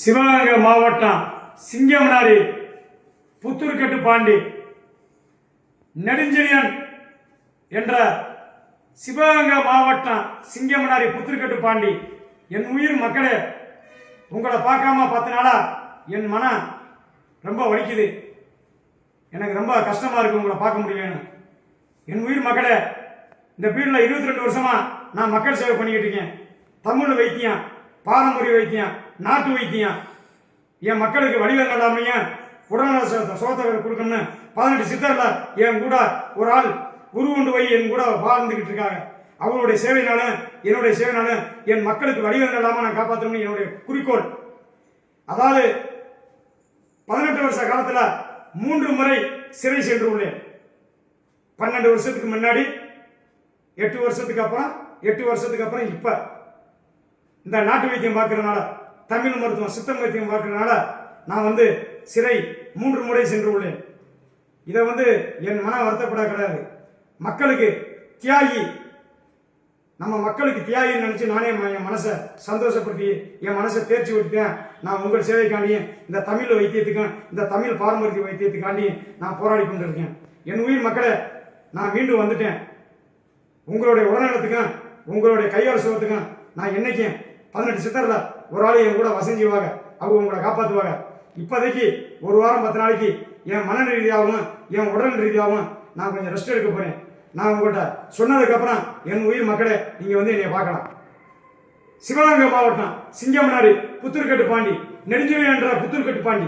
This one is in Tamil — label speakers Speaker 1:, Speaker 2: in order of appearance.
Speaker 1: சிவகங்கை மாவட்டம் சிங்கமனாரி புத்தூர்கட்டு பாண்டி நெடுஞ்செழியன் என்ற சிவகங்கை மாவட்டம் சிங்கமனாரி புத்தூர்கட்டு பாண்டி என் உயிர் மக்களே, உங்களை பார்க்காம 10 நாளா என் மனம் ரொம்ப வலிக்குது. எனக்கு ரொம்ப கஷ்டமா இருக்கு உங்களை பார்க்க முடியலன்னு. என் உயிர் மக்களே, இந்த பீரியட்ல 22 வருஷமா நான் மக்கள் சேவை பண்ணிக்கிட்டு இருக்கேன். தமிழ் வைத்தியம், பாரம்பரிய வைத்தியம், நாட்டு வைத்தியம். என் மக்களுக்கு வடிவம் இல்லாமையும் உடல்நல சோதனை கொடுக்கணும்னு 18 சித்தர்ல என் கூட ஒரு ஆள் உருவொண்டு போய் என் கூட வாழ்ந்துகிட்டு இருக்காங்க. அவங்களுடைய சேவையினால என்னுடைய சேவையினால என் மக்களுக்கு வடிவம் இல்லாம நான் காப்பாற்றணும்னு என்னுடைய குறிக்கோள். அதாவது 18 வருஷ காலத்துல 3 முறை சிறை சென்று உள்ளேன். 12 வருஷத்துக்கு முன்னாடி, 8 வருஷத்துக்கு அப்புறம், 8 வருஷத்துக்கு அப்புறம் இப்ப இந்த நாட்டு வைத்தியம் பார்க்கறதுனால, தமிழ் மருத்துவம் சித்த வைத்தியம் பார்க்கறதுனால நான் சிறை 3 முறை சென்று உள்ளேன். இதை என் மன வருத்தப்பட கிடையாது. மக்களுக்கு தியாகி, நம்ம மக்களுக்கு தியாகின்னு நினைச்சு நானே என் மனசை சந்தோஷப்படுத்தி என் மனசை தேர்ச்சி விட்டுட்டேன். நான் உங்கள் சேவைக்காண்டியும் இந்த தமிழ் வைத்தியத்துக்கும் இந்த தமிழ் பாரம்பரிய வைத்தியத்துக்காண்டியும் நான் போராடி கொண்டிருக்கேன். என் உயிர் மக்களே, நான் மீண்டும் வந்துட்டேன். உங்களுடைய உடல்நலத்துக்கும் உங்களுடைய கையால் சுகத்துக்கும் நான் என்னைக்கும் 18 சித்தர்ல ஒரு ஆள் என் கூட வசஞ்சுவாங்க. அவங்க உங்களை காப்பாற்றுவாங்க. இப்போதைக்கு ஒரு வாரம் 10 நாளைக்கு என் மன ரீதியாகவும் என் உடல் ரீதியாகவும் நான் கொஞ்சம் ரெஸ்ட் எடுக்க போறேன். நான் உங்கள்கிட்ட சொன்னதுக்கப்புறம் என் உயிர் மக்களே, நீங்க என்னை பார்க்கலாம். சிவகங்கை மாவட்டம் சிங்கமனாரி புத்தூர்கட்டு பாண்டி நெடுஞ்செழியன் என்ற புத்தூர்கட்டு பாண்டி